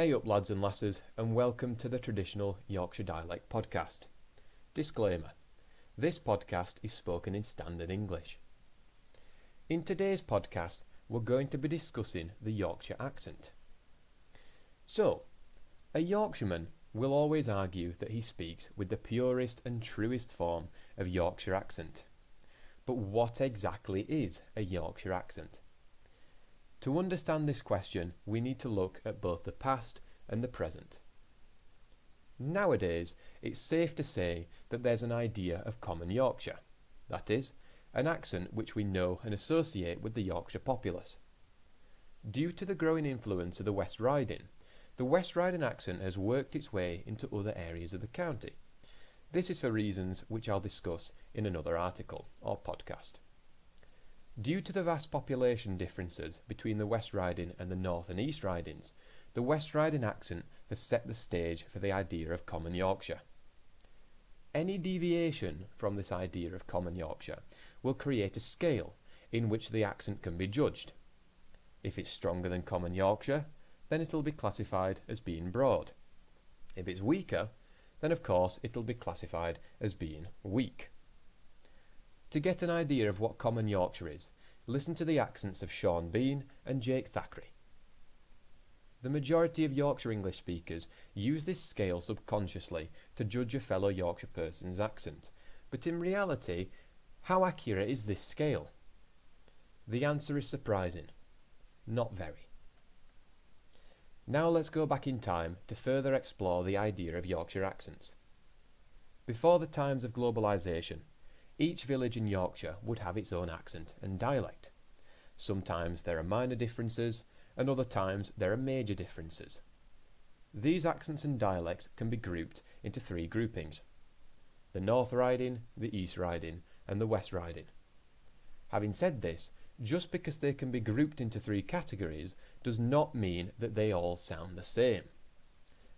Hey up lads and lasses, and welcome to the traditional Yorkshire Dialect podcast. Disclaimer: this podcast is spoken in standard English. In today's podcast, we're going to be discussing the Yorkshire accent. So, a Yorkshireman will always argue that he speaks with the purest and truest form of Yorkshire accent. But what exactly is a Yorkshire accent? To understand this question, we need to look at both the past and the present. Nowadays, it's safe to say that there's an idea of common Yorkshire, that is, an accent which we know and associate with the Yorkshire populace. Due to the growing influence of the West Riding, the West Riding accent has worked its way into other areas of the county. This is for reasons which I'll discuss in another article or podcast. Due to the vast population differences between the West Riding and the North and East Ridings, the West Riding accent has set the stage for the idea of common Yorkshire. Any deviation from this idea of common Yorkshire will create a scale in which the accent can be judged. If it's stronger than common Yorkshire, then it'll be classified as being broad. If it's weaker, then of course it'll be classified as being weak. To get an idea of what common Yorkshire is, listen to the accents of Sean Bean and Jake Thackeray. The majority of Yorkshire English speakers use this scale subconsciously to judge a fellow Yorkshire person's accent, but in reality, how accurate is this scale? The answer is surprising. Not very. Now let's go back in time to further explore the idea of Yorkshire accents. Before the times of globalisation, each village in Yorkshire would have its own accent and dialect. Sometimes there are minor differences, and other times there are major differences. These accents and dialects can be grouped into three groupings: the North Riding, the East Riding, and the West Riding. Having said this, just because they can be grouped into three categories does not mean that they all sound the same.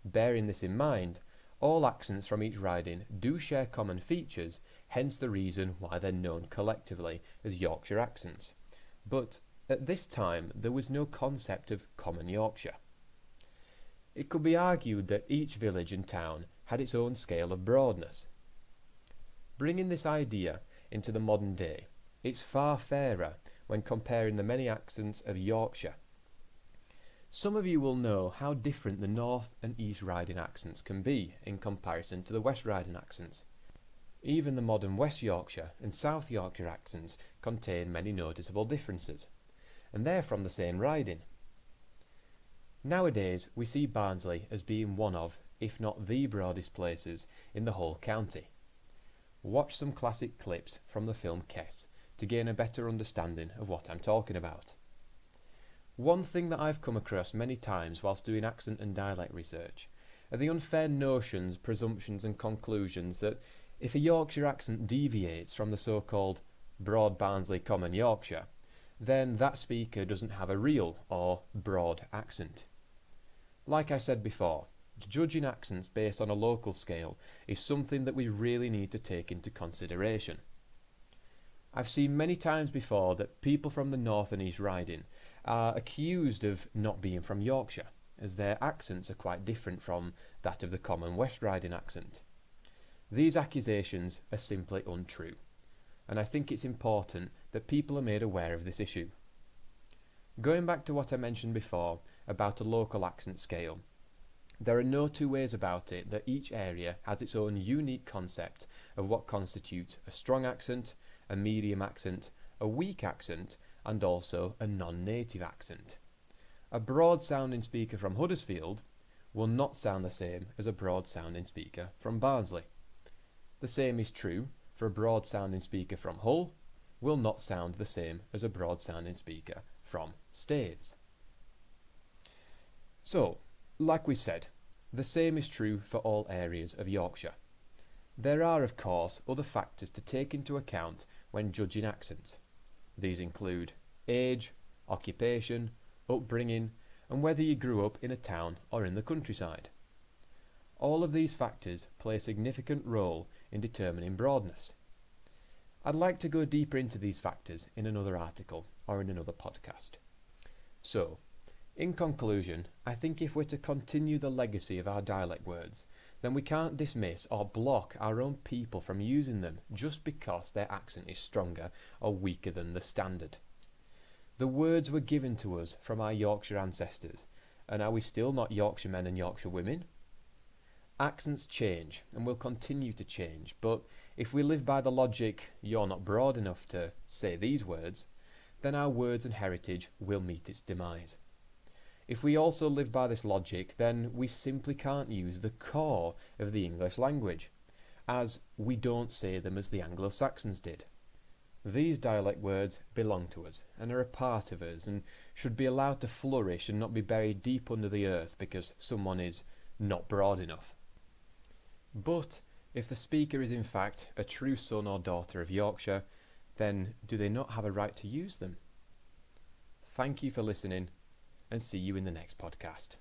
Bearing this in mind, all accents from each riding do share common features, hence the reason why they're known collectively as Yorkshire accents. But at this time, there was no concept of common Yorkshire. It could be argued that each village and town had its own scale of broadness. Bringing this idea into the modern day, it's far fairer when comparing the many accents of Yorkshire. Some of you will know how different the North and East Riding accents can be in comparison to the West Riding accents. Even the modern West Yorkshire and South Yorkshire accents contain many noticeable differences, and they're from the same riding. Nowadays, we see Barnsley as being one of, if not the broadest places in the whole county. Watch some classic clips from the film Kess to gain a better understanding of what I'm talking about. One thing that I've come across many times whilst doing accent and dialect research are the unfair notions, presumptions and conclusions that if a Yorkshire accent deviates from the so-called broad Barnsley common Yorkshire, then that speaker doesn't have a real or broad accent. Like I said before, judging accents based on a local scale is something that we really need to take into consideration. I've seen many times before that people from the North and East Riding are accused of not being from Yorkshire, as their accents are quite different from that of the common West Riding accent. These accusations are simply untrue, and I think it's important that people are made aware of this issue. Going back to what I mentioned before about a local accent scale, there are no two ways about it that each area has its own unique concept of what constitutes a strong accent, a medium accent, a weak accent, and also a non-native accent. A broad-sounding speaker from Huddersfield will not sound the same as a broad-sounding speaker from Barnsley. The same is true for a broad-sounding speaker from Hull will not sound the same as a broad-sounding speaker from Staines. So, like we said, the same is true for all areas of Yorkshire. There are, of course, other factors to take into account when judging accents. These include age, occupation, upbringing, and whether you grew up in a town or in the countryside. All of these factors play a significant role in determining broadness. I'd like to go deeper into these factors in another article or in another podcast. So, In conclusion, I think if we're to continue the legacy of our dialect words, then we can't dismiss or block our own people from using them just because their accent is stronger or weaker than the standard. The words were given to us from our Yorkshire ancestors, and are we still not Yorkshire men and Yorkshire women? Accents change and will continue to change, but if we live by the logic, you're not broad enough to say these words, then our words and heritage will meet its demise. If we also live by this logic, then we simply can't use the core of the English language, as we don't say them as the Anglo-Saxons did. These dialect words belong to us and are a part of us and should be allowed to flourish and not be buried deep under the earth because someone is not broad enough. But if the speaker is in fact a true son or daughter of Yorkshire, then do they not have a right to use them? Thank you for listening, and see you in the next podcast.